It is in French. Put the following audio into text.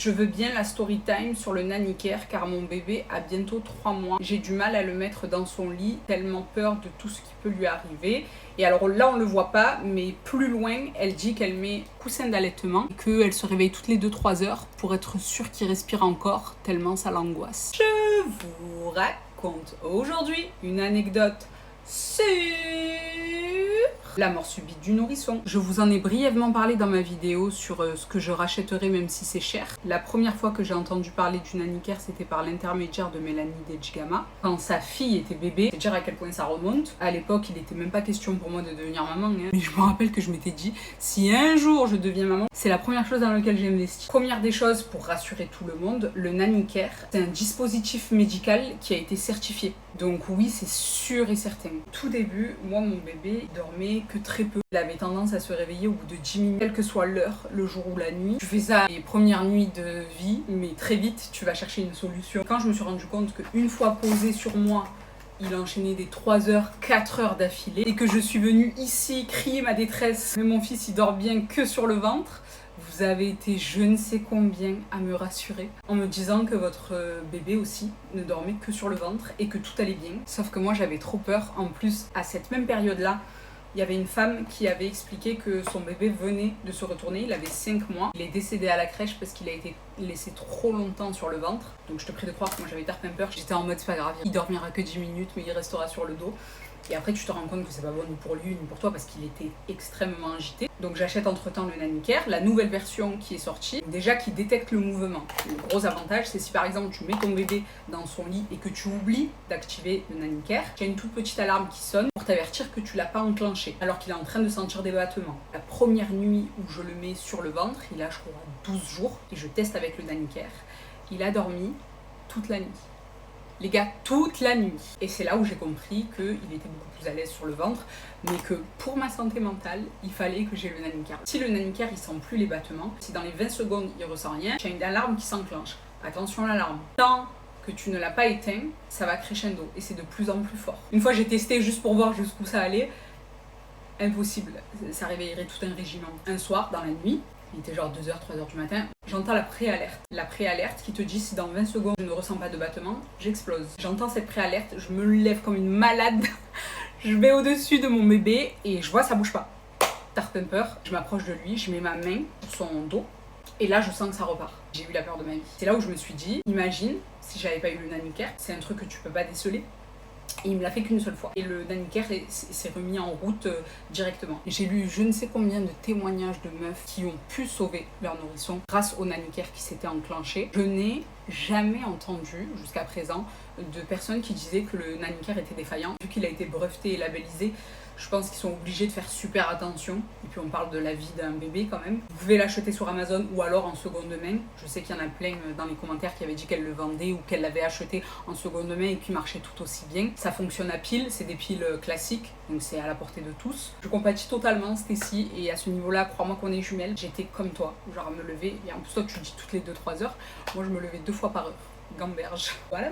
Je veux bien la story time sur le nanny care car mon bébé a bientôt 3 mois. J'ai du mal à le mettre dans son lit, tellement peur de tout ce qui peut lui arriver. Et alors là on le voit pas, mais plus loin elle dit qu'elle met coussin d'allaitement et qu'elle se réveille toutes les 2-3 heures pour être sûre qu'il respire encore, tellement ça l'angoisse. Je vous raconte aujourd'hui une anecdote sur la mort subite du nourrisson. Je vous en ai brièvement parlé dans ma vidéo sur ce que je rachèterais même si c'est cher. La première fois que j'ai entendu parler du nanny care, c'était par l'intermédiaire de Mélanie Dejgama. Quand sa fille était bébé, c'est dire à quel point ça remonte. À l'époque, il n'était même pas question pour moi de devenir maman. Mais je me rappelle que je m'étais dit, si un jour je deviens maman, c'est la première chose dans laquelle j'ai investi. Première des choses pour rassurer tout le monde, le nanny care, c'est un dispositif médical qui a été certifié. Donc oui, c'est sûr et certain. Tout début, moi mon bébé dormait que très peu. Il avait tendance à se réveiller au bout de 10 minutes, quelle que soit l'heure, le jour ou la nuit. Tu fais ça les premières nuits de vie, mais très vite tu vas chercher une solution. Quand je me suis rendu compte qu'une fois posé sur moi, il enchaînait des 3 heures, 4 heures d'affilée, et que je suis venue ici crier ma détresse, mais mon fils il dort bien que sur le ventre. Vous avez été je ne sais combien à me rassurer en me disant que votre bébé aussi ne dormait que sur le ventre et que tout allait bien. Sauf que moi j'avais trop peur. En plus, à cette même période-là, il y avait une femme qui avait expliqué que son bébé venait de se retourner, il avait 5 mois. Il est décédé à la crèche parce qu'il a été laissé trop longtemps sur le ventre. Donc je te prie de croire que moi j'avais hyper peur. J'étais en mode c'est pas grave, il dormira que 10 minutes mais il restera sur le dos. Et après tu te rends compte que c'est pas bon ni pour lui ni pour toi parce qu'il était extrêmement agité. Donc j'achète entre temps le nanny care, la nouvelle version qui est sortie, déjà qui détecte le mouvement. Le gros avantage c'est si par exemple tu mets ton bébé dans son lit et que tu oublies d'activer le nanny care, il y a une toute petite alarme qui sonne pour t'avertir que tu l'as pas enclenché alors qu'il est en train de sentir des battements. La première nuit où je le mets sur le ventre, il a je crois 12 jours et je teste avec le nanny care, il a dormi toute la nuit. Les gars, toute la nuit. Et c'est là où j'ai compris qu'il était beaucoup plus à l'aise sur le ventre, mais que pour ma santé mentale, il fallait que j'ai le nanny care. Si le nanny care, il sent plus les battements, si dans les 20 secondes, il ressent rien, il y a une alarme qui s'enclenche. Attention à l'alarme. Tant que tu ne l'as pas éteint, ça va crescendo et c'est de plus en plus fort. Une fois, j'ai testé juste pour voir jusqu'où ça allait. Impossible. Ça réveillerait tout un régiment. Un soir, dans la nuit, il était genre 2h, 3h du matin, j'entends la préalerte. La préalerte qui te dit si dans 20 secondes je ne ressens pas de battement, j'explose. J'entends cette préalerte, je me lève comme une malade, je vais au-dessus de mon bébé et je vois ça bouge pas. Tarpumper, je m'approche de lui, je mets ma main sur son dos et là je sens que ça repart. J'ai eu la peur de ma vie. C'est là où je me suis dit, imagine si j'avais pas eu le nanny care, c'est un truc que tu peux pas déceler. Et il me l'a fait qu'une seule fois. Et le nanny care s'est remis en route directement. J'ai lu je ne sais combien de témoignages de meufs qui ont pu sauver leur nourrisson grâce au nanny care qui s'était enclenché. Je n'ai jamais entendu jusqu'à présent de personnes qui disaient que le nanny care était défaillant. Vu qu'il a été breveté et labellisé, je pense qu'ils sont obligés de faire super attention. Et puis on parle de la vie d'un bébé quand même. Vous pouvez l'acheter sur Amazon ou alors en seconde main. Je sais qu'il y en a plein dans les commentaires qui avaient dit qu'elle le vendait ou qu'elle l'avait acheté en seconde main et qui marchait tout aussi bien. Ça fonctionne à piles, c'est des piles classiques, donc c'est à la portée de tous. Je compatis totalement Stécie et à ce niveau-là, crois-moi qu'on est jumelles. J'étais comme toi, genre à me lever. Et en plus toi tu dis toutes les 2-3 heures. Moi je me levais 2 fois par heure. Gamberge. Voilà.